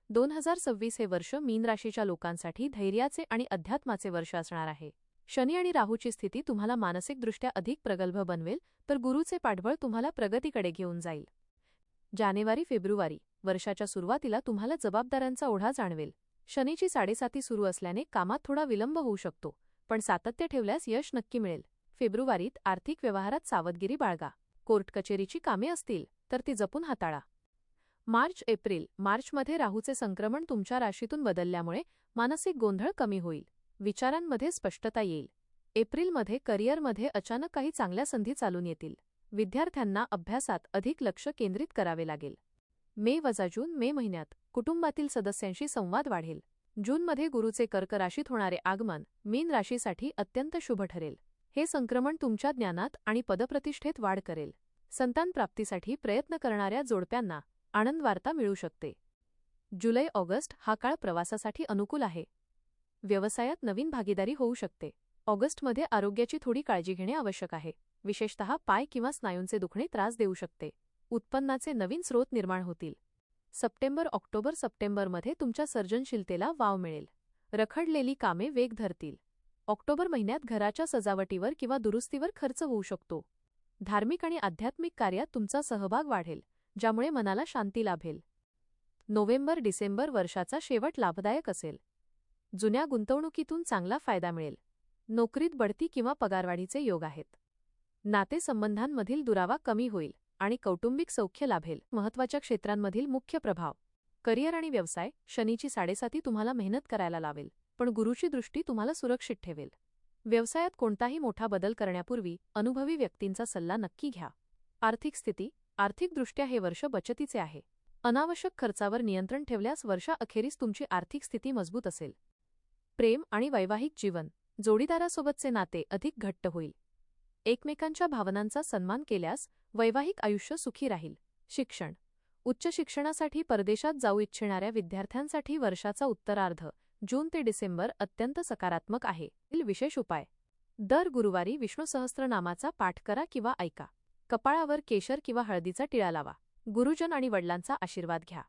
2026 हे वर्ष मीन राशीच्या लोकांसाठी धैर्याचे आणि अध्यात्माचे वर्ष असणार आहे. शनी आणि राहूची स्थिती तुम्हाला मानसिकदृष्ट्या अधिक प्रगल्भ बनवेल, तर गुरूचे पाठबळ तुम्हाला प्रगतीकडे घेऊन जाईल. जानेवारी-फेब्रुवारी वर्षाच्या सुरुवातीला तुम्हाला जबाबदाऱ्यांचा ओढा जाणवेल. शनीची 7.5 सुरू असल्याने कामात थोडा विलंब होऊ शकतो, पण सातत्य ठेवल्यास यश नक्की मिळेल. फेब्रुवारीत आर्थिक व्यवहारात सावधगिरी बाळगा. कोर्ट कचेरीची कामे असतील तर ती जपून हाताळा. मार्चमध्ये राहूचे संक्रमण तुमच्या राशीतून बदलल्यामुळे मानसिक गोंधळ कमी होईल. विचारांमध्ये स्पष्टता येईल. एप्रिलमध्ये करिअरमध्ये अचानक काही चांगल्या संधी चालून येतील. विद्यार्थ्यांना अभ्यासात अधिक लक्ष केंद्रित करावे लागेल. मे महिन्यात कुटुंबातील सदस्यांशी संवाद वाढेल. जूनमध्ये गुरूचे कर्क राशीत होणारे आगमन मीन राशीसाठी अत्यंत शुभ ठरेल. हे संक्रमण तुमच्या ज्ञानात आणि पदप्रतिष्ठेत वाढ करेल. संतान प्राप्तीसाठी प्रयत्न करणाऱ्या जोडप्यांना आनंदवार्ता मिळू शकते. जुलै-ऑगस्ट हा काळ प्रवासासाठी अनुकूल आहे. व्यवसायात नवीन भागीदारी होऊ शकते. ऑगस्टमध्ये आरोग्याची थोडी काळजी घेणे आवश्यक आहे. विशेषतः पाय किंवा स्नायूंचे दुखणे त्रास देऊ शकते. उत्पन्नाचे नवीन स्रोत निर्माण होतील. सप्टेंबरमध्ये तुमच्या सर्जनशीलतेला वाव मिळेल. रखडलेली कामे वेग धरतील. ऑक्टोबर महिन्यात घराच्या सजावटीवर किंवा दुरुस्तीवर खर्च होऊ शकतो. धार्मिक आणि आध्यात्मिक कार्यात तुमचा सहभाग वाढेल, ज्यामुळे मनाला शांती लाभेल. नोव्हेंबर-डिसेंबर वर्षाचा शेवट लाभदायक असेल. जुन्या गुंतवणुकीतून चांगला फायदा मिळेल. नोकरीत बढती किंवा पगारवाढीचे योग आहेत. नातेसंबंधांमधील दुरावा कमी होईल आणि कौटुंबिक सौख्य लाभेल. महत्त्वाच्या क्षेत्रांमधील मुख्य प्रभाव. करिअर आणि व्यवसाय. शनीची 7.5 तुम्हाला मेहनत करायला लावेल, पण गुरूची दृष्टी तुम्हाला सुरक्षित ठेवेल. व्यवसायात कोणताही मोठा बदल करण्यापूर्वी अनुभवी व्यक्तींचा सल्ला नक्की घ्या. आर्थिक स्थिती. आर्थिकदृष्ट्या हे वर्ष बचतीचे आहे. अनावश्यक खर्चावर नियंत्रण ठेवल्यास वर्षाअखेरीस तुमची आर्थिक स्थिती मजबूत असेल. प्रेम आणि वैवाहिक जीवन. जोडीदारासोबतचे नाते अधिक घट्ट होईल. एकमेकांच्या भावनांचा सन्मान केल्यास वैवाहिक आयुष्य सुखी राहील. शिक्षण. उच्च शिक्षणासाठी परदेशात जाऊ इच्छिणाऱ्या विद्यार्थ्यांसाठी वर्षाचा उत्तरार्ध जून ते डिसेंबर अत्यंत सकारात्मक आहे. विशेष उपाय. दर गुरुवारी विष्णू सहस्त्रनामाचा पाठ करा किंवा ऐका. कपाळावर केशर किंवा हळदीचा टिळा लावा. गुरुजन आणि वडिलांचा आशीर्वाद घ्या.